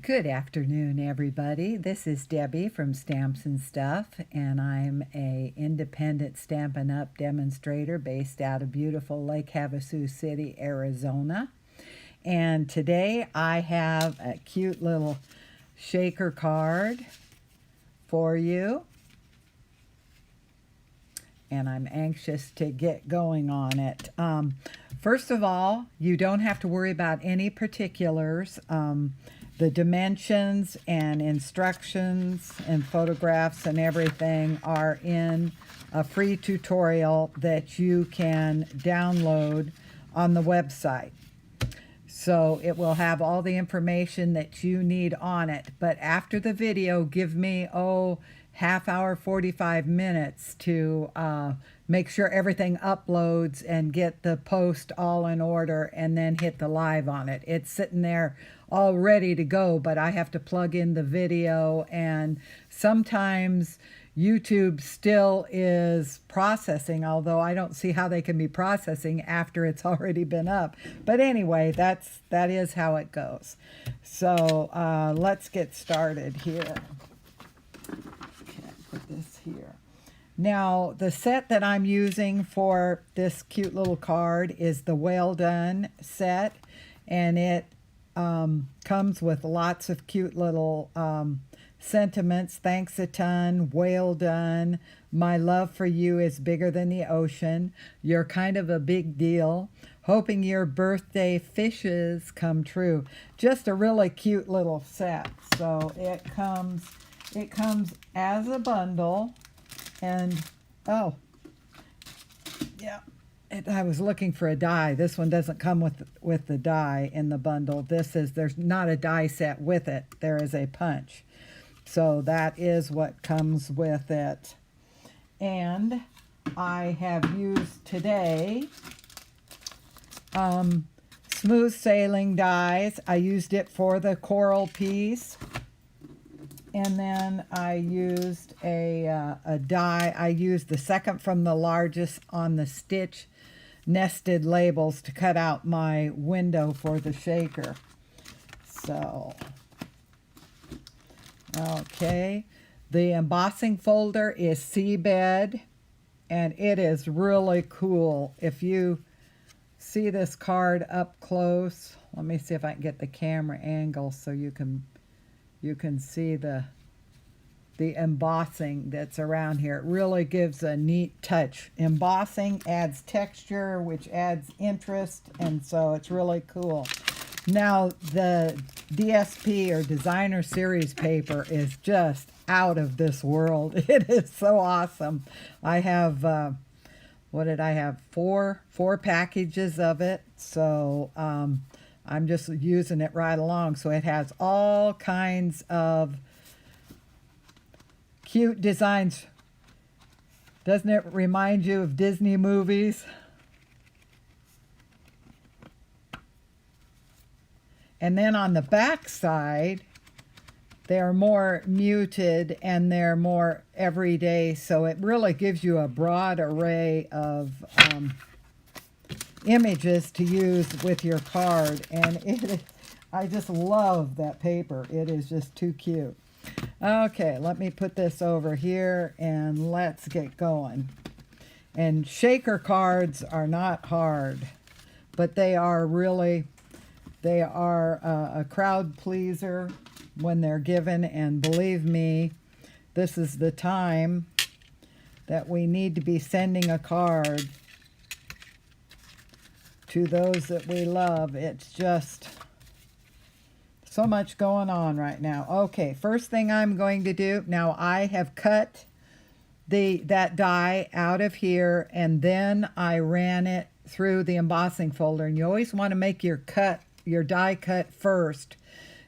Good afternoon, everybody. This is Debbie from Stamps and Stuff, and I'm a independent Stampin' Up! Demonstrator based out of beautiful Lake Havasu City, Arizona. And today I have a cute little shaker card for you. And I'm anxious to get going on it. First of all, you don't have to worry about any particulars. The dimensions and instructions and photographs and everything are in a free tutorial that you can download on the website. So it will have all the information that you need on it. But after the video, give me, half hour, 45 minutes to make sure everything uploads and get the post all in order and then hit the live on it. It's sitting there all ready to go, but I have to plug in the video, and sometimes YouTube still is processing, although I don't see how they can be processing after it's already been up. But anyway, that is how it goes. So let's get started here. Put this here. Now, the set that I'm using for this cute little card is the Well Done set, and it comes with lots of cute little sentiments. Thanks a ton, well done, my love for you is bigger than the ocean, you're kind of a big deal, hoping your birthday fishes come true. Just a really cute little set. So it comes as a bundle, and I was looking for a die. This one doesn't come with the die in the bundle. There's not a die set with it. There is a punch. So that is what comes with it. And I have used today smooth sailing dies. I used it for the coral piece. And then I used a die. I used the second from the largest on the stitch nested labels to cut out my window for the shaker. So, okay. The embossing folder is Seabed, and it is really cool. If you see this card up close, let me see if I can get the camera angle so you can see the embossing that's around here. It really gives a neat touch. Embossing adds texture, which adds interest, and so it's really cool. Now, the DSP or Designer Series paper is just out of this world. It is so awesome. I have, what did I have? Four packages of it. So I'm just using it right along. So it has all kinds of cute designs. Doesn't it remind you of Disney movies? And then on the back side, they're more muted and they're more everyday. So it really gives you a broad array of images to use with your card. And I just love that paper. It is just too cute. Okay, let me put this over here and let's get going. And shaker cards are not hard, but they are a crowd pleaser when they're given, and believe me, this is the time that we need to be sending a card to those that we love. It's just so much going on right now. Okay, first thing I'm going to do, now I have cut that die out of here, and then I ran it through the embossing folder. And you always want to make your die cut first,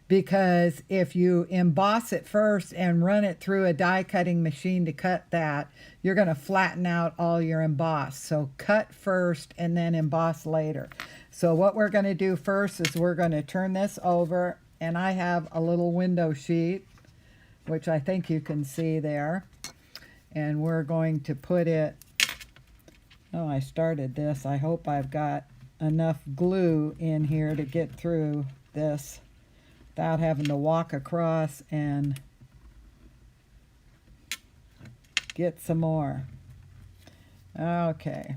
because if you emboss it first and run it through a die cutting machine to cut that, you're going to flatten out all your emboss. So cut first and then emboss later. So what we're going to do first is we're going to turn this over, and I have a little window sheet, which I think you can see there. And we're going to put it, I started this. I hope I've got enough glue in here to get through this. without having to walk across and get some more. Okay.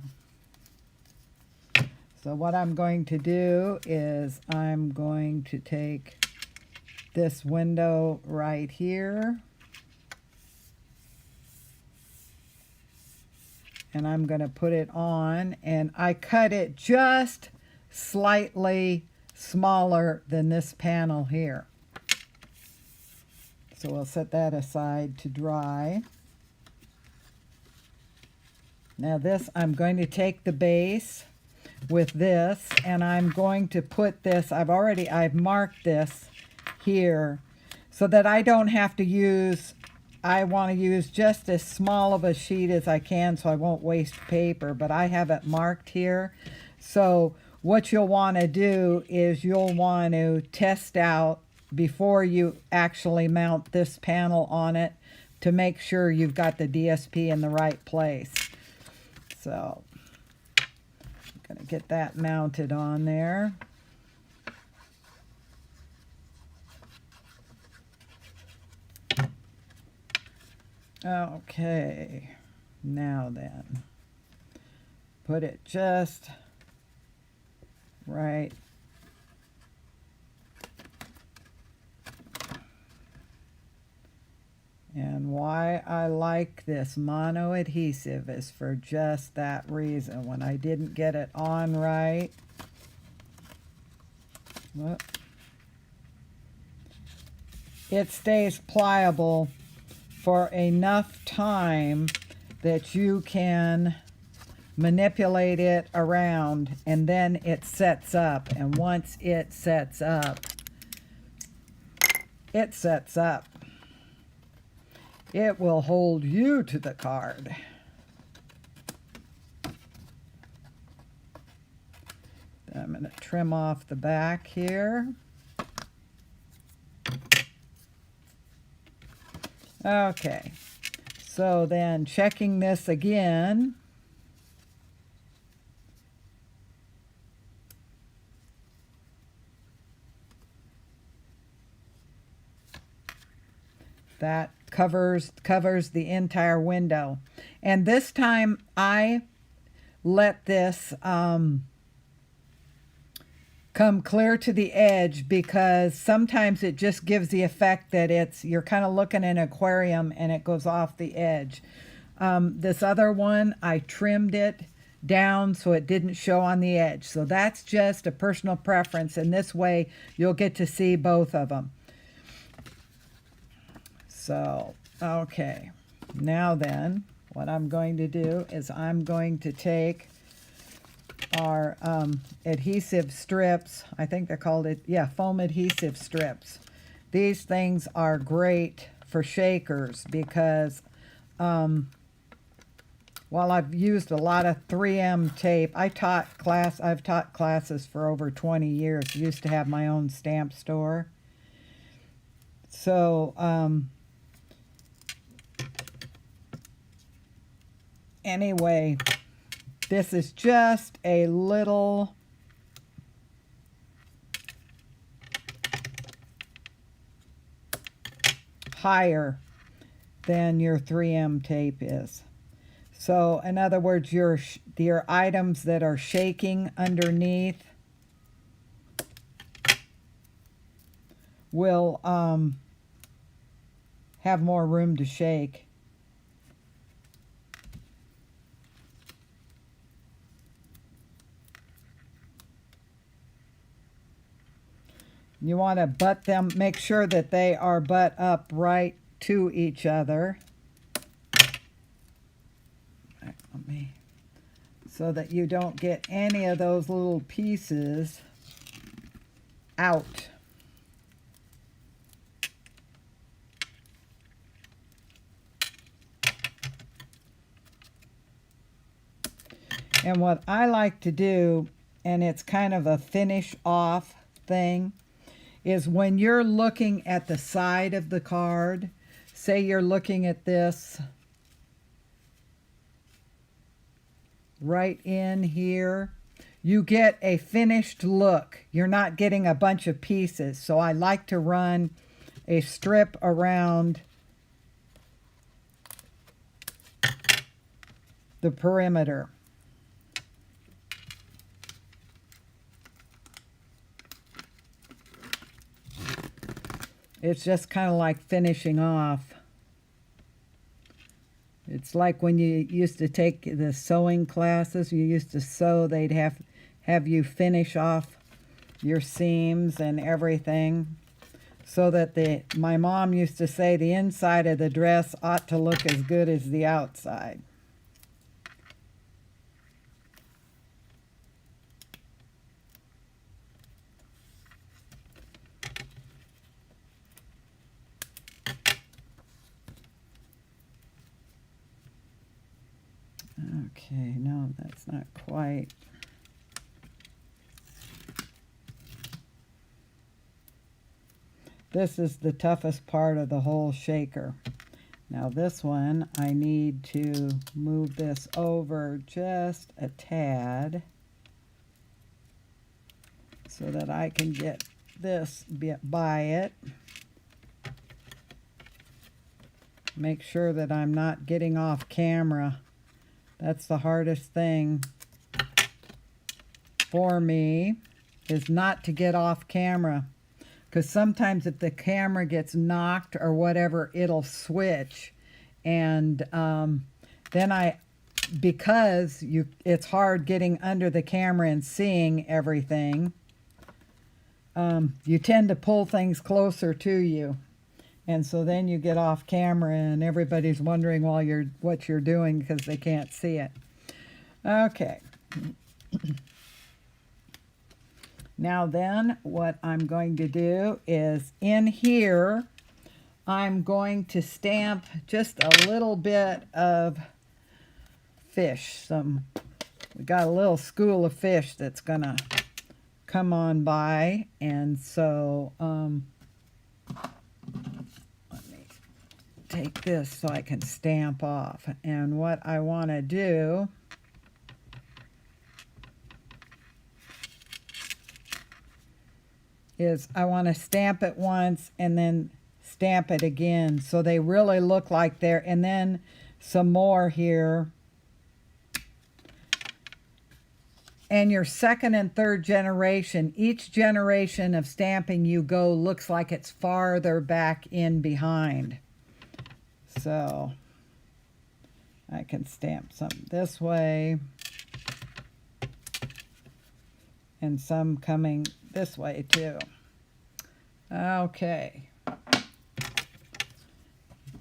So what I'm going to do is I'm going to take this window right here, and I'm going to put it on, and I cut it just slightly smaller than this panel here. So we'll set that aside to dry. Now this, I'm going to take the base with this, and I'm going to put this, I've marked this here so that I don't have to use, I want to use just as small of a sheet as I can so I won't waste paper, but I have it marked here. So what you'll want to do is you'll want to test out before you actually mount this panel on it to make sure you've got the DSP in the right place. So I'm going to get that mounted on there. Okay, now then, put it just right and why I like this mono adhesive is for just that reason. When I didn't get it on right, whoop, it stays pliable for enough time that you can manipulate it around, and then it sets up. And once it sets up, it will hold you to the card. I'm going to trim off the back here. Okay, so then checking this again. That covers the entire window. And this time I let this come clear to the edge, because sometimes it just gives the effect that you're kind of looking in an aquarium and it goes off the edge. This other one, I trimmed it down so it didn't show on the edge. So that's just a personal preference, and this way you'll get to see both of them. So, okay, now then, what I'm going to do is I'm going to take our adhesive strips. I think they're called foam adhesive strips. These things are great for shakers because while I've used a lot of 3M tape, I've taught classes for over 20 years. I used to have my own stamp store. So anyway, this is just a little higher than your 3M tape is. So in other words, your items that are shaking underneath will have more room to shake. You want to butt them, make sure that they are butt up right to each other. So that you don't get any of those little pieces out. And what I like to do, and it's kind of a finish off thing, is when you're looking at the side of the card, say you're looking at this right in here, you get a finished look. You're not getting a bunch of pieces. So I like to run a strip around the perimeter. It's just kind of like finishing off. It's like when you used to take the sewing classes, you used to sew, they'd have you finish off your seams and everything. So that my mom used to say the inside of the dress ought to look as good as the outside. Okay, no, that's not quite. This is the toughest part of the whole shaker. Now this one, I need to move this over just a tad so that I can get this by it. Make sure that I'm not getting off camera. That's the hardest thing for me, is not to get off camera. Because sometimes if the camera gets knocked or whatever, it'll switch. And then because it's hard getting under the camera and seeing everything, you tend to pull things closer to you. And so then you get off camera and everybody's wondering what you're doing because they can't see it. Okay. Now then, what I'm going to do is in here, I'm going to stamp just a little bit of fish. We got a little school of fish that's gonna come on by, and so let me take this so I can stamp off. And what I want to do is I want to stamp it once and then stamp it again so they really look like they're, and then some more here. And your second and third generation, each generation of stamping you go looks like it's farther back in behind. So I can stamp some this way and some coming this way too. Okay.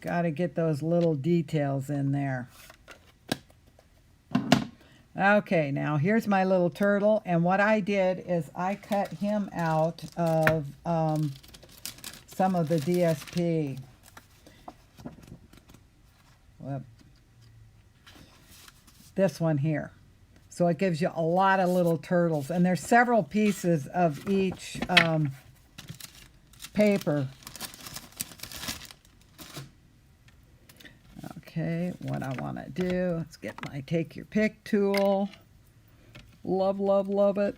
Got to get those little details in there. Okay, now here's my little turtle, and what I did is I cut him out of some of the DSP. Whoop. This one here. So it gives you a lot of little turtles, and there's several pieces of each paper. Okay, what I want to do, let's get my take your pick tool. Love, love, love it.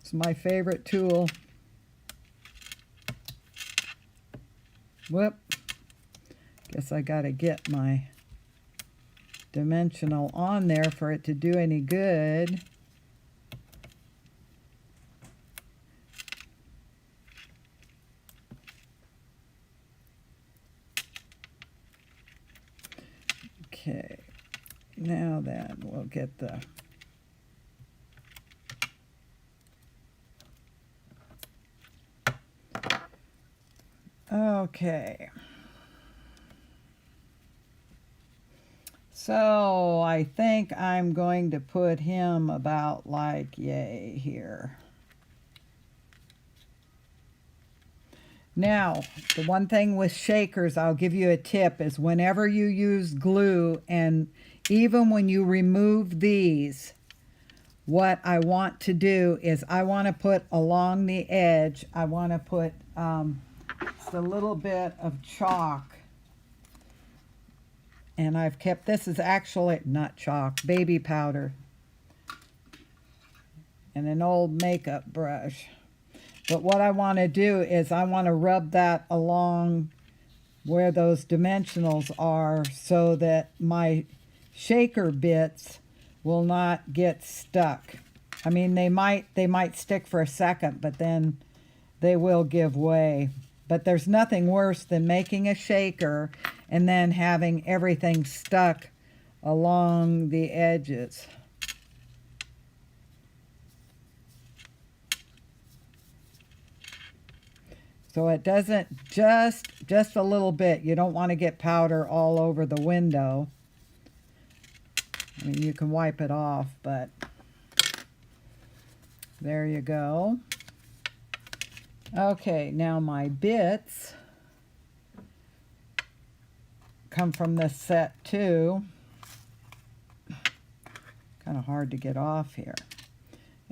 It's my favorite tool. Whoop. Guess I got to get my dimensional on there for it to do any good. Okay, now then we'll get the okay. So I think I'm going to put him about like yay here. Now, the one thing with shakers, I'll give you a tip, is whenever you use glue, and even when you remove these, what I want to do is I want to put along the edge, I want to put just a little bit of chalk. And I've kept, this is actually not chalk, baby powder. and an old makeup brush. But what I want to do is I want to rub that along where those dimensionals are so that my shaker bits will not get stuck. I mean, they might stick for a second, but then they will give way. But there's nothing worse than making a shaker and then having everything stuck along the edges. So it doesn't, just a little bit. You don't want to get powder all over the window. I mean, you can wipe it off, but there you go. Okay, now my bits come from this set too. Kind of hard to get off here.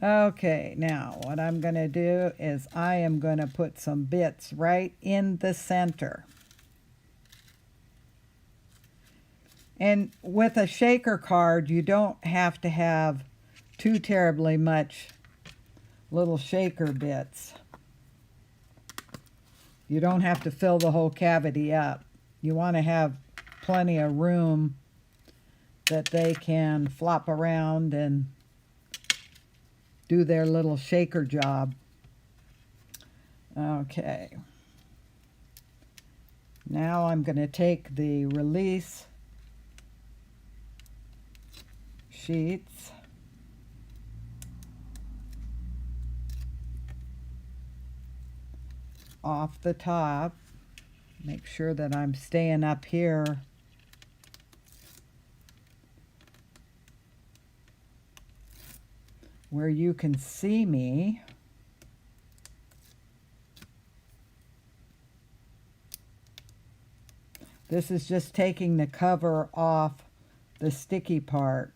Okay, now what I'm going to do is I am going to put some bits right in the center. And with a shaker card, you don't have to have too terribly much little shaker bits. You don't have to fill the whole cavity up. You want to have plenty of room that they can flop around and do their little shaker job. Okay. Now I'm going to take the release sheets off the top. Make sure that I'm staying up here where you can see me. This is just taking the cover off the sticky part.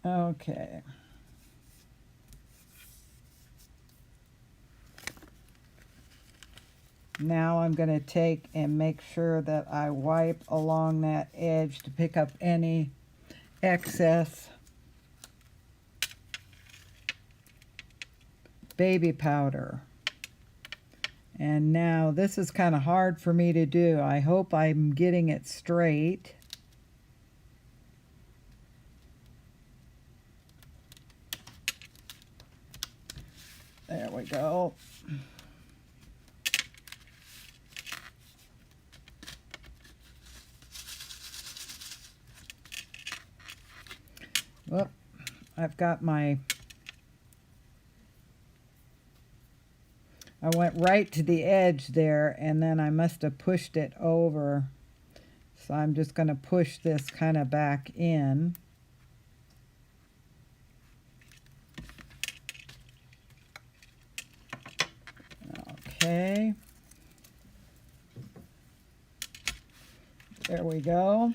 Okay. Now I'm going to take and make sure that I wipe along that edge to pick up any excess baby powder. And now this is kind of hard for me to do. I hope I'm getting it straight. There we go. Whoop, I've got my, I went right to the edge there and then I must have pushed it over. So I'm just going to push this kind of back in. Okay. There we go.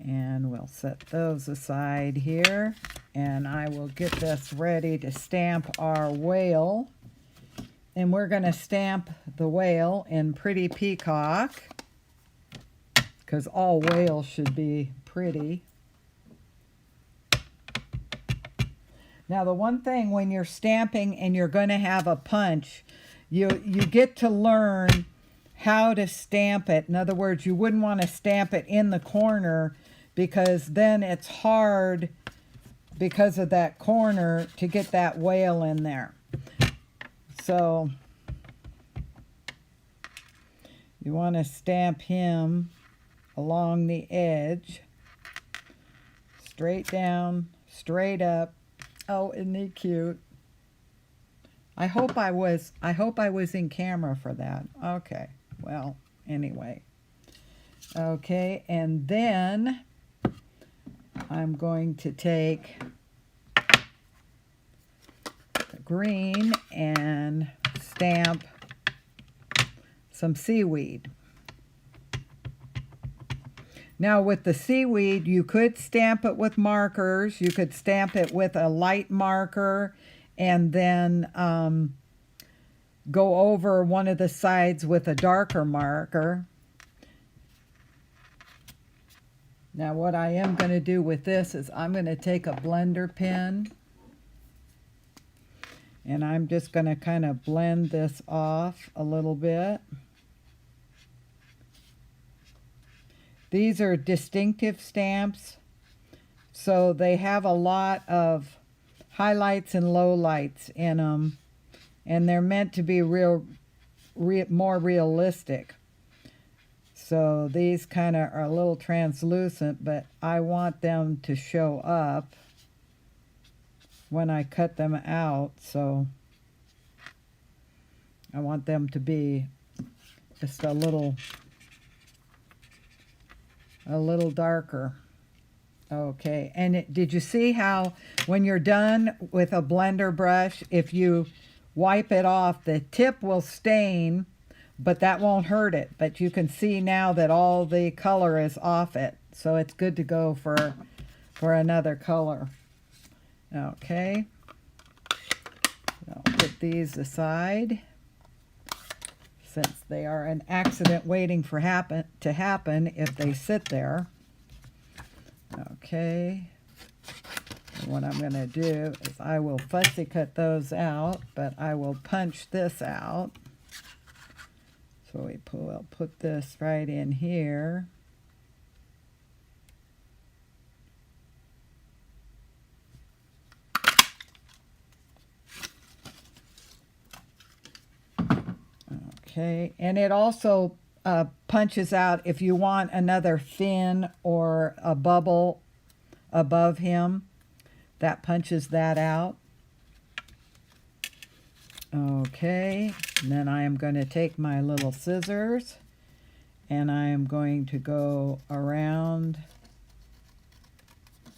And we'll set those aside here. And I will get this ready to stamp our whale. And we're going to stamp the whale in Pretty Peacock, because all whales should be pretty. Now the one thing when you're stamping and you're going to have a punch, you get to learn how to stamp it. In other words, you wouldn't want to stamp it in the corner, because then it's hard because of that corner to get that whale in there. So you want to stamp him along the edge, straight down, straight up. Oh, isn't he cute? I hope I was in camera for that. Okay. Well, anyway. Okay, and then I'm going to take the green and stamp some seaweed. Now with the seaweed, you could stamp it with markers. You could stamp it with a light marker and then go over one of the sides with a darker marker. Now what I am going to do with this is I'm going to take a blender pen and I'm just going to kind of blend this off a little bit. These are distinctive stamps, so they have a lot of highlights and lowlights in them, and they're meant to be more realistic. So these kind of are a little translucent, but I want them to show up when I cut them out, so I want them to be just a little darker. Okay, and did you see how when you're done with a blender brush, if you wipe it off, the tip will stain, but that won't hurt it. But you can see now that all the color is off it, so it's good to go for another color. Okay, I'll put these aside since they are an accident waiting to happen if they sit there. Okay, and what I'm going to do is I will fussy cut those out, but I will punch this out. So I'll put this right in here. Okay, and it also punches out if you want another fin or a bubble above him. That punches that out. Okay, and then I am going to take my little scissors and I am going to go around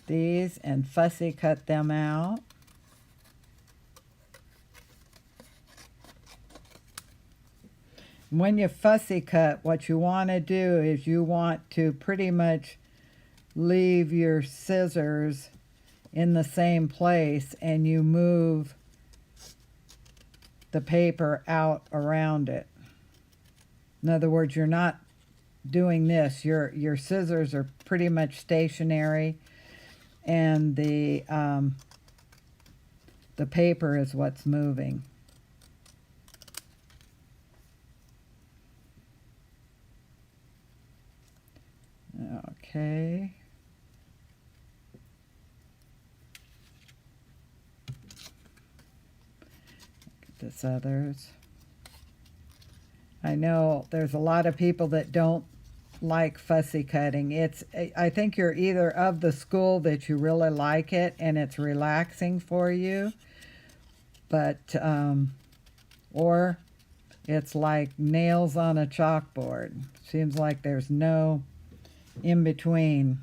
these and fussy cut them out. When you fussy cut, what you want to do is you want to pretty much leave your scissors in the same place and you move the paper out around it. In other words, you're not doing this. Your scissors are pretty much stationary and the paper is what's moving. Okay. Look at this others. I know there's a lot of people that don't like fussy cutting. I think you're either of the school that you really like it and it's relaxing for you, but or it's like nails on a chalkboard. Seems like there's no in between.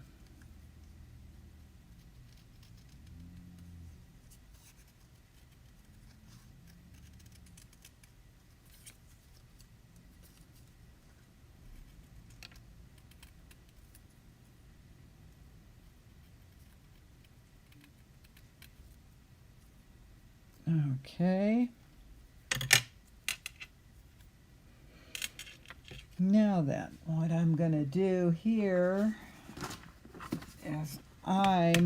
Okay. Now then, what I'm going to do here is I'm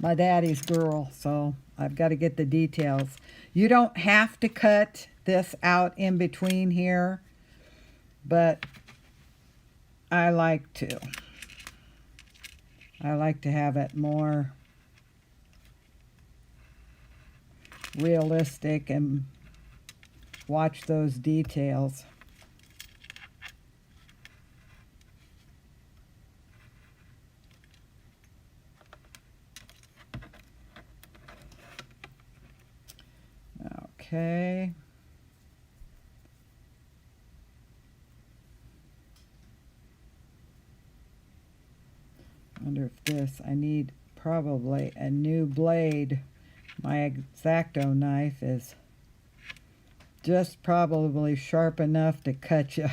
my daddy's girl, so I've got to get the details. You don't have to cut this out in between here, but I like to. I like to have it more realistic and watch those details. Okay. I wonder if I need probably a new blade. My X-Acto knife is just probably sharp enough to cut you,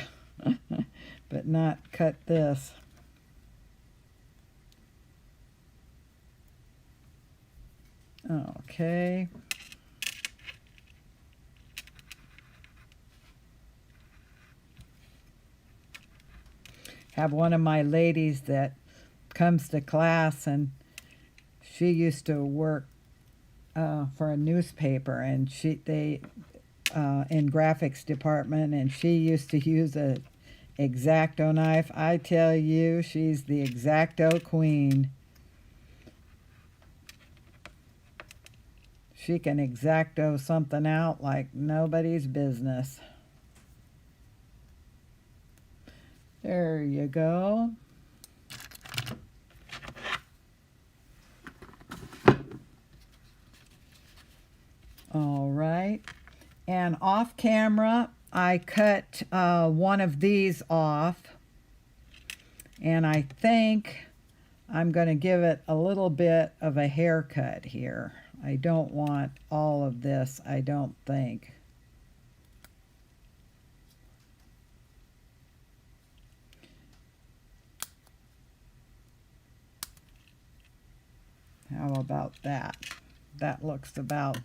but not cut this. Okay. have one of my ladies that comes to class, and she used to work for a newspaper, and they in graphics department, and she used to use a X-Acto knife. I tell you, she's the X-Acto queen. She can X-Acto something out like nobody's business. There you go. All right. And off camera, I cut one of these off. And I think I'm going to give it a little bit of a haircut here. I don't want all of this, I don't think. How about that? That looks about,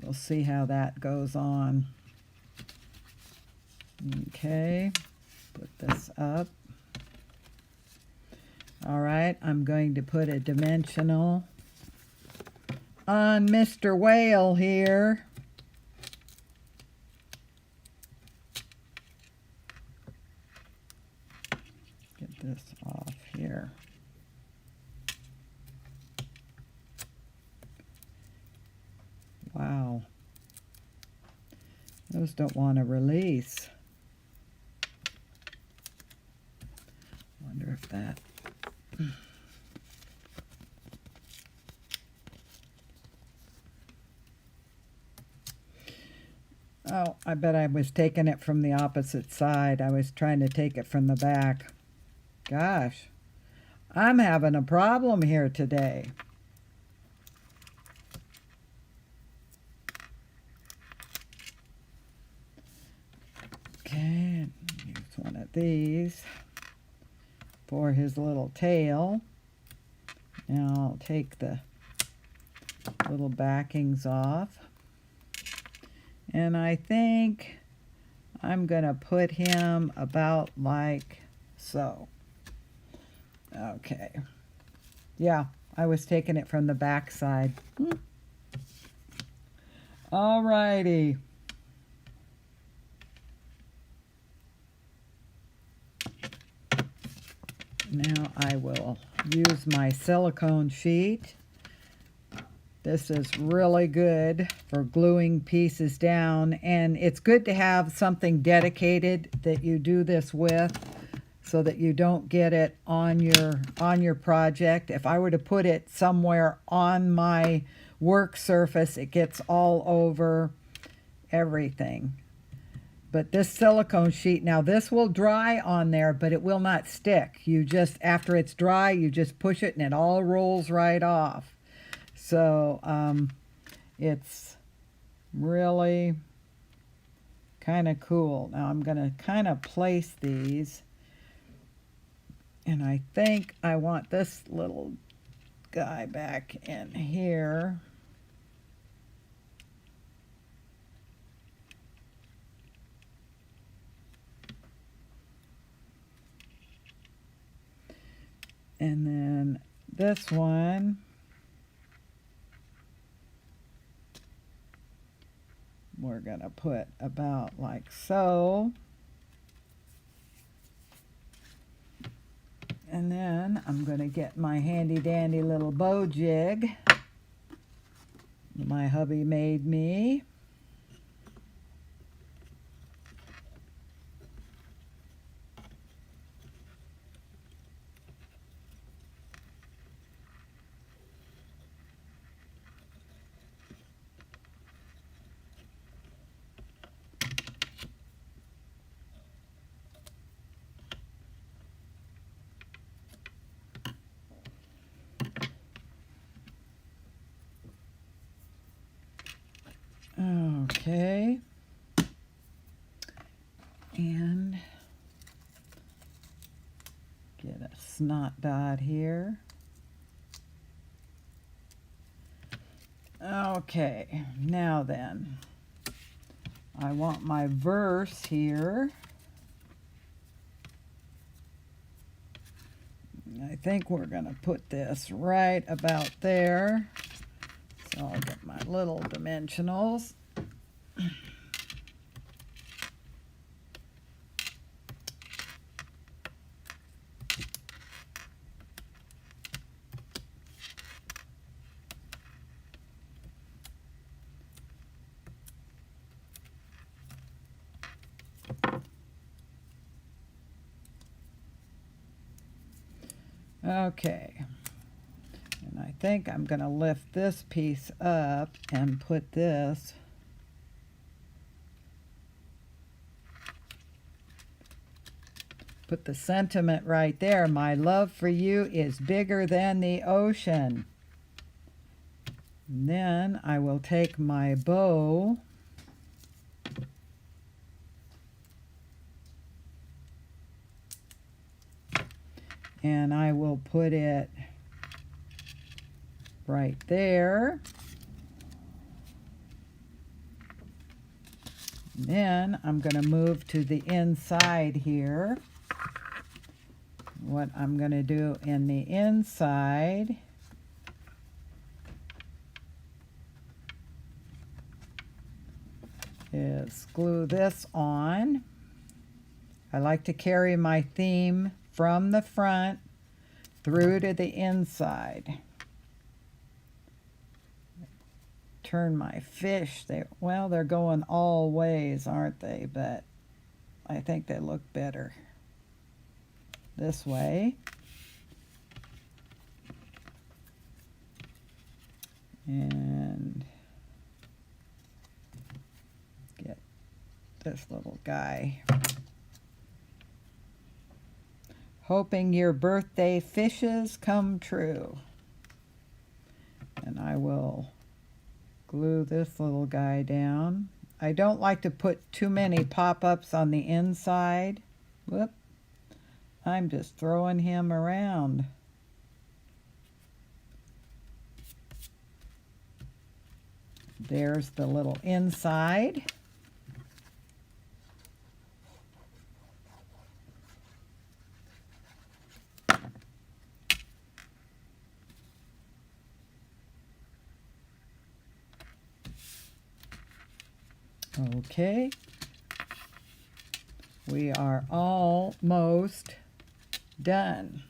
we'll see how that goes on. Okay, put this up. All right, I'm going to put a dimensional on Mr. Whale here. Get this off here. Wow. Those don't want to release. Wonder if that... Oh, I bet I was taking it from the opposite side. I was trying to take it from the back. Gosh, I'm having a problem here today. Okay, use one of these for his little tail. Now I'll take the little backings off. And I think I'm going to put him about like so. Okay. Yeah, I was taking it from the back side. All righty. Now I will use my silicone sheet. This is really good for gluing pieces down, and it's good to have something dedicated that you do this with so that you don't get it on your project. If I were to put it somewhere on my work surface, it gets all over everything. But this silicone sheet, now this will dry on there, but it will not stick. You just, after it's dry, you just push it and it all rolls right off. So it's really kind of cool. Now I'm going to kind of place these, and I think I want this little guy back in here. And then this one, we're going to put about like so. And then I'm going to get my handy dandy little bow jig my hubby made me. Okay, and get a snot dot here. Okay, now then, I want my verse here. I think we're going to put this right about there. So I'll get my little dimensionals. Okay, and I think I'm going to lift this piece up and put this the sentiment right there. My love for you is bigger than the ocean. And then I will take my bow and I will put it right there. And then I'm going to move to the inside here. What I'm going to do in the inside is glue this on. I like to carry my theme from the front through to the inside. Turn my fish. Well, they're going all ways, aren't they? But I think they look better this way. And get this little guy. Hoping your birthday fishes come true. And I will glue this little guy down. I don't like to put too many pop-ups on the inside. Whoop. I'm just throwing him around. There's the little inside. Okay. We are almost done.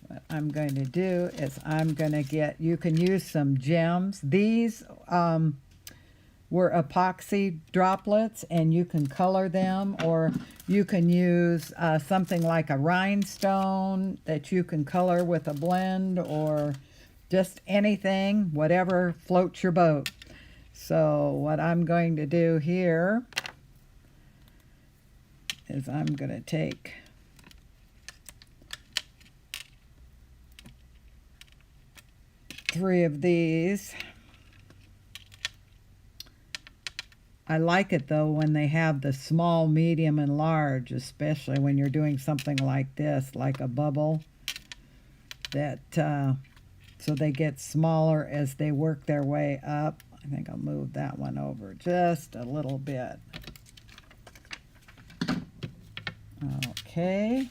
What I'm going to do is I'm going to get, you can use some gems. These were epoxy droplets and you can color them, or you can use something like a rhinestone that you can color with a blend, or just anything, whatever floats your boat. So what I'm going to do here is I'm going to take three of these. I like it though when they have the small, medium, and large, especially when you're doing something like this, like a bubble, that so they get smaller as they work their way up. I think I'll move that one over just a little bit. Okay.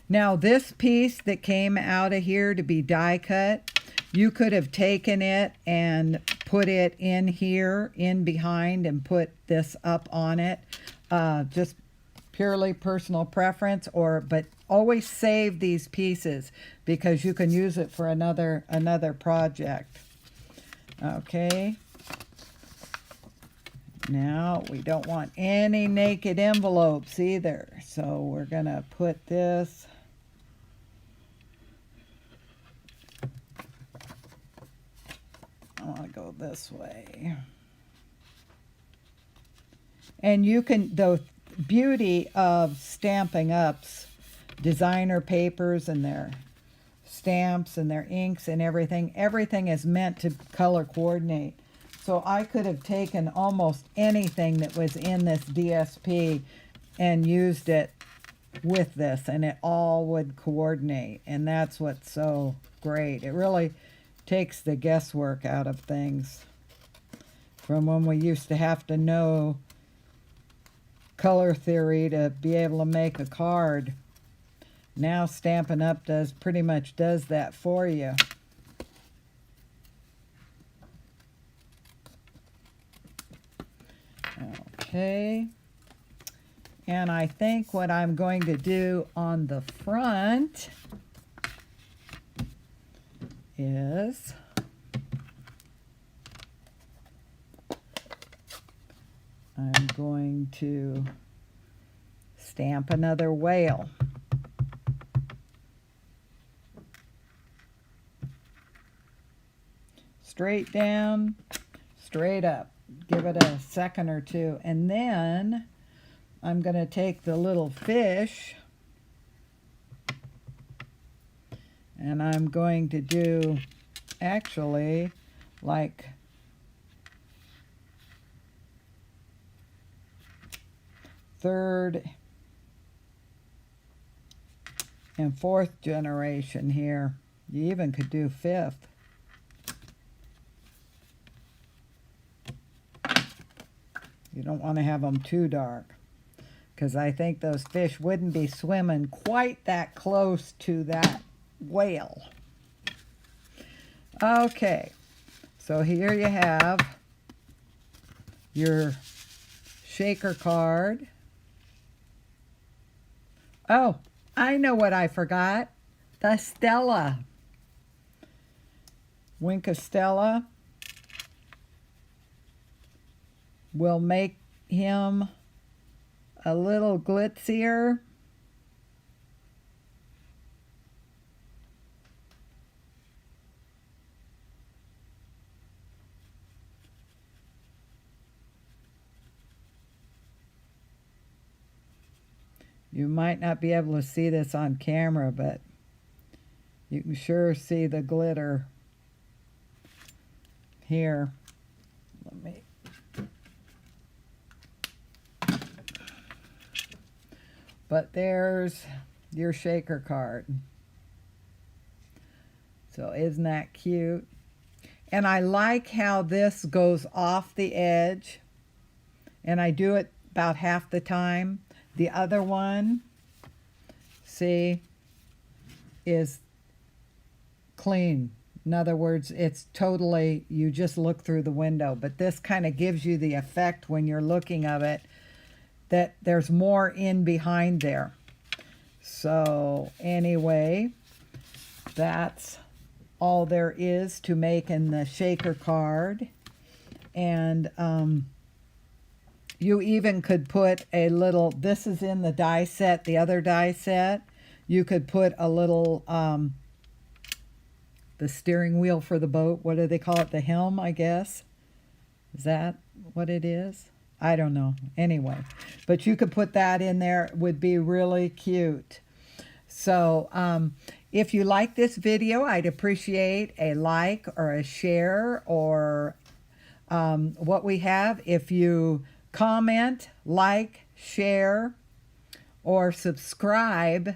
Now this piece that came out of here to be die cut, you could have taken it and put it in here, in behind, and put this up on it. Just purely personal preference, but always save these pieces because you can use it for another project. Okay. Now we don't want any naked envelopes either, so we're gonna put this I want to go this way. And you can, the beauty of Stampin' Up's designer papers and their stamps and their inks and everything is meant to color coordinate. So I could have taken almost anything that was in this DSP and used it with this, and it all would coordinate. And that's what's so great. It really takes the guesswork out of things from when we used to have to know color theory to be able to make a card. Now Stampin' Up! Pretty much does that for you. Okay. And I think what I'm going to do on the front is I'm going to stamp another whale. Straight down, straight up. Give it a second or two. And then I'm going to take the little fish and I'm going to do actually like third and fourth generation here. You even could do fifth. You don't want to have them too dark, because I think those fish wouldn't be swimming quite that close to that whale. Okay, so here you have your shaker card. Oh, I know what I forgot. The Stella. Wink of Stella will make him a little glitzier. You might not be able to see this on camera, but you can sure see the glitter here. Let me. But there's your shaker card. So isn't that cute? And I like how this goes off the edge. And I do it about half the time. The other one, see, is clean. In other words, it's totally, you just look through the window. But this kind of gives you the effect when you're looking at it that there's more in behind there. So anyway, that's all there is to making the shaker card. And you even could put a little, this is in the die set, the other die set. You could put a little, the steering wheel for the boat. What do they call it? The helm, I guess. Is that what it is? I don't know. Anyway, but you could put that in there. It would be really cute. So if you like this video, I'd appreciate a like or a share, or what we have. If you comment, like, share, or subscribe,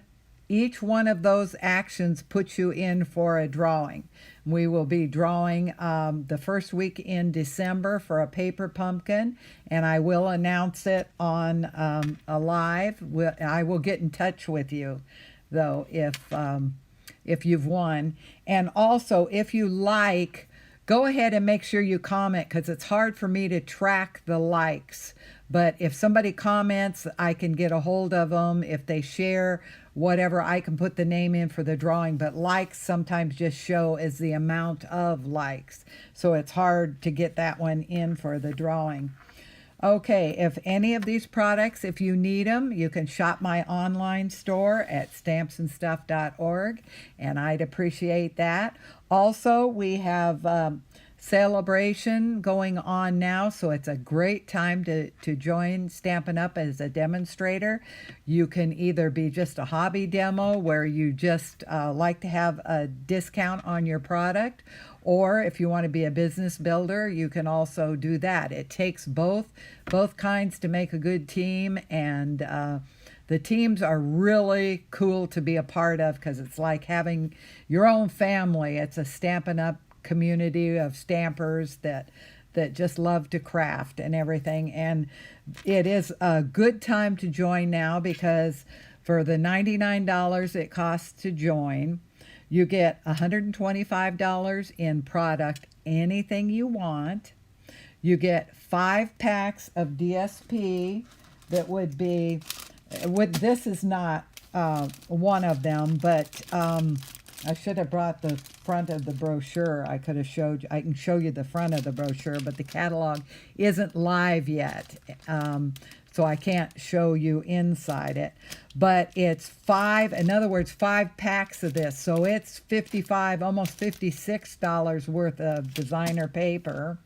each one of those actions puts you in for a drawing. We will be drawing the first week in December for a paper pumpkin, and I will announce it on a live. I will get in touch with you, though, if you've won. And also, if you like, go ahead and make sure you comment, because it's hard for me to track the likes. But if somebody comments, I can get a hold of them. If they share whatever, I can put the name in for the drawing. But likes sometimes just show as the amount of likes. So it's hard to get that one in for the drawing. Okay, if any of these products, if you need them, you can shop my online store at stampsnstuff.org, and I'd appreciate that. Also, we have celebration going on now, so it's a great time to join Stampin' Up! As a demonstrator. You can either be just a hobby demo where you just like to have a discount on your product, or if you want to be a business builder, you can also do that. It takes both kinds to make a good team, and the teams are really cool to be a part of, because it's like having your own family. It's a Stampin' Up! Community of stampers that that just love to craft and everything. And it is a good time to join now, because for the $99 it costs to join, you get $125 in product, anything you want. You get 5 packs of DSP that would be, this is not one of them, but I should have brought the front of the brochure. I could have showed you, I can show you the front of the brochure, but the catalog isn't live yet. So I can't show you inside it. But it's 5, in other words, 5 packs of this. So it's $55, almost $56 worth of designer paper.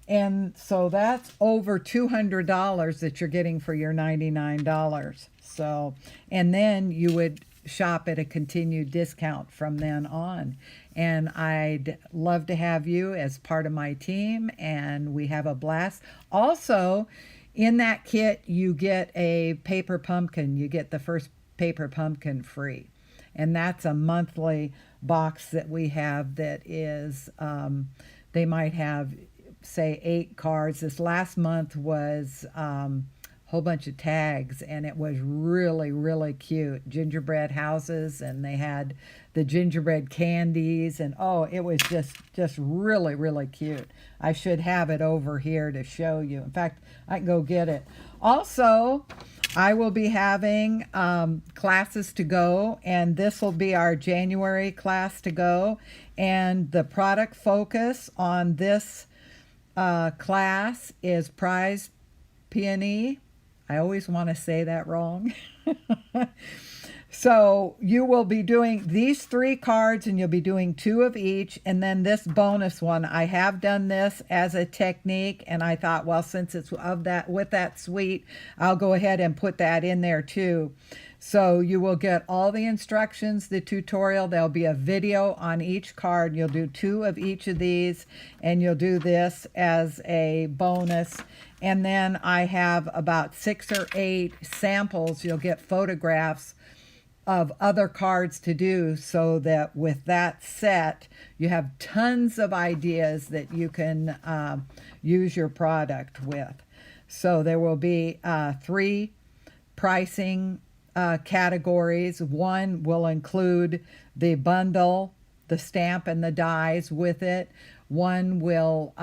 And so that's over $200 that you're getting for your $99. So, and then you would shop at a continued discount from then on. And I'd love to have you as part of my team, and we have a blast. Also, in that kit, you get a paper pumpkin. You get the first paper pumpkin free. And that's a monthly box that we have that is, they might have, say, 8 cards. This last month was whole bunch of tags, and it was really, really cute. Gingerbread houses, and they had the gingerbread candies, and oh, it was just really, really cute. I should have it over here to show you. In fact, I can go get it. Also, I will be having classes to go, and this will be our January class to go, and the product focus on this class is prize peony. I always want to say that wrong. So you will be doing these 3 cards, and you'll be doing 2 of each, and then this bonus one. I have done this as a technique, and I thought, well, since it's of that, with that suite, I'll go ahead and put that in there too. So you will get all the instructions, the tutorial. There'll be a video on each card. You'll do 2 of each of these, and you'll do this as a bonus. And then I have about 6 or 8 samples. You'll get photographs of other cards to do, so that with that set, you have tons of ideas that you can use your product with. So there will be 3 pricing categories. One will include the bundle, the stamp, and the dies with it. One will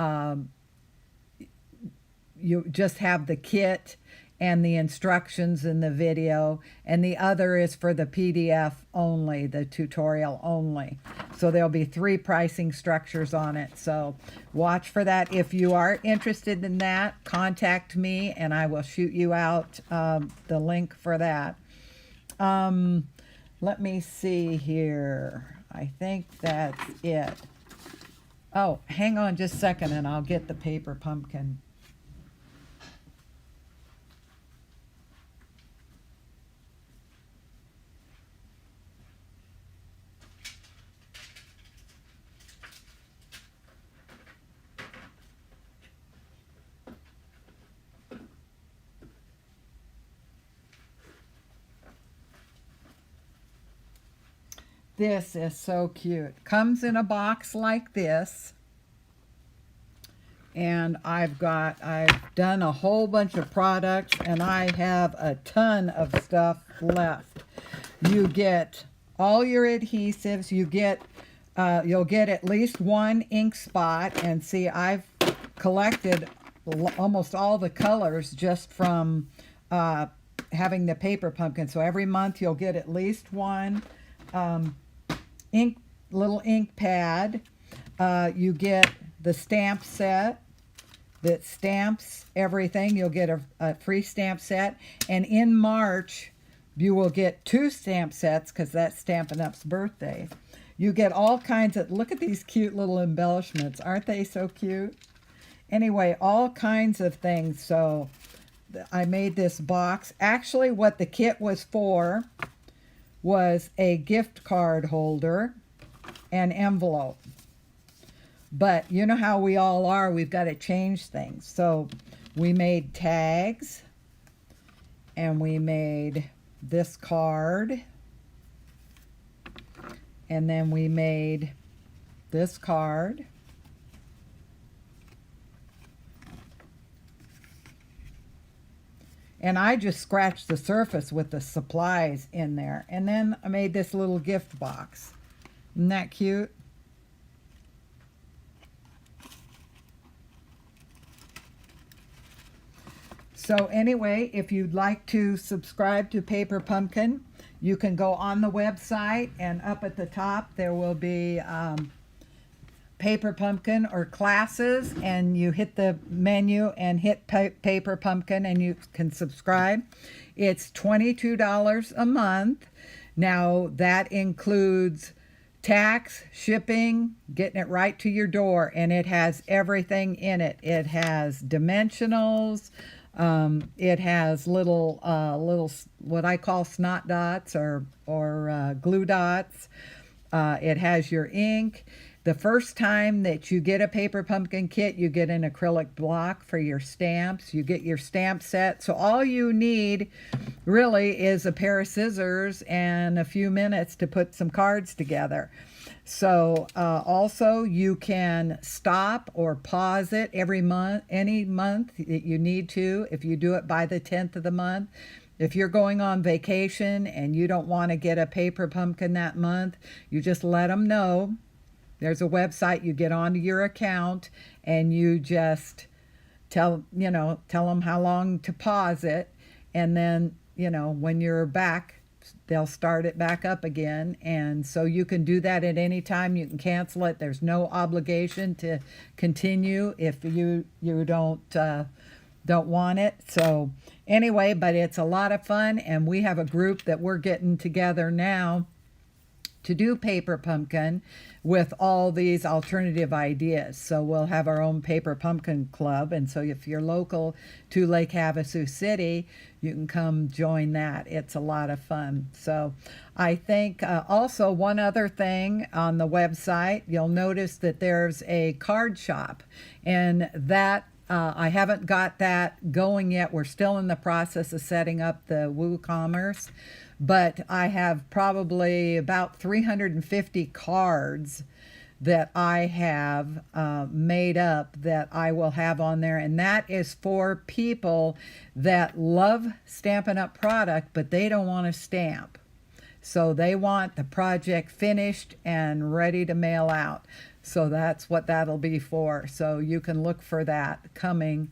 you just have the kit and the instructions in the video, and the other is for the PDF only, the tutorial only. So there'll be 3 pricing structures on it. So watch for that. If you are interested in that, contact me and I will shoot you out the link for that. Let me see here. I think that's it. Oh, hang on just a second and I'll get the paper pumpkin. This is so cute. Comes in a box like this. And I've done a whole bunch of products, and I have a ton of stuff left. You get all your adhesives. You get, you'll get at least 1 ink spot. And see, I've collected almost all the colors just from having the paper pumpkin. So every month you'll get at least 1 little ink pad. You get the stamp set that stamps everything. You'll get a free stamp set. And in March, you will get 2 stamp sets, because that's Stampin' Up's birthday. You get all kinds of, look at these cute little embellishments. Aren't they so cute? Anyway, all kinds of things. So I made this box. Actually, what the kit was for was a gift card holder and envelope. But you know how we all are, we've got to change things. So we made tags, and we made this card, and then we made this card, And I just scratched the surface with the supplies in there. And then I made this little gift box. Isn't that cute? So anyway, if you'd like to subscribe to Paper Pumpkin, you can go on the website, and up at the top there will be Paper Pumpkin or classes, and you hit the menu and hit Paper Pumpkin and you can subscribe. It's $22 a month. Now that includes tax, shipping, getting it right to your door, and it has everything in it. It has dimensionals. It has little what I call snot dots or glue dots. It has your ink. The first time that you get a Paper Pumpkin kit, you get an acrylic block for your stamps. You get your stamp set. So all you need really is a pair of scissors and a few minutes to put some cards together. So also you can stop or pause it every month, any month that you need to, if you do it by the 10th of the month. If you're going on vacation and you don't want to get a Paper Pumpkin that month, you just let them know. There's a website, you get onto your account and you just tell them how long to pause it. And then, when you're back, they'll start it back up again. And so you can do that at any time. You can cancel it. There's no obligation to continue if you don't want it. So anyway, but it's a lot of fun, and we have a group that we're getting together now to do Paper Pumpkin with all these alternative ideas. So we'll have our own Paper Pumpkin Club, and so if you're local to Lake Havasu City, you can come join that. It's a lot of fun. So I think also one other thing on the website, you'll notice that there's a card shop, and that I haven't got that going yet. We're still in the process of setting up the WooCommerce, but I have probably about 350 cards that I have made up that I will have on there, and that is for people that love Stampin' Up! Product, but they don't want to stamp. So they want the project finished and ready to mail out. So that's what that'll be for. So you can look for that coming.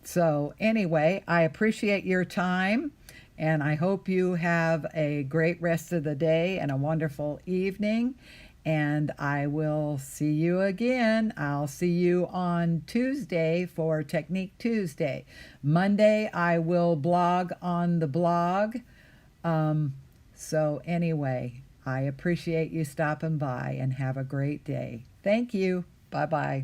So anyway, I appreciate your time, and I hope you have a great rest of the day and a wonderful evening. And I will see you again. I'll see you on Tuesday for Technique Tuesday. Monday, I will blog on the blog. So anyway, I appreciate you stopping by, and have a great day. Thank you. Bye-bye.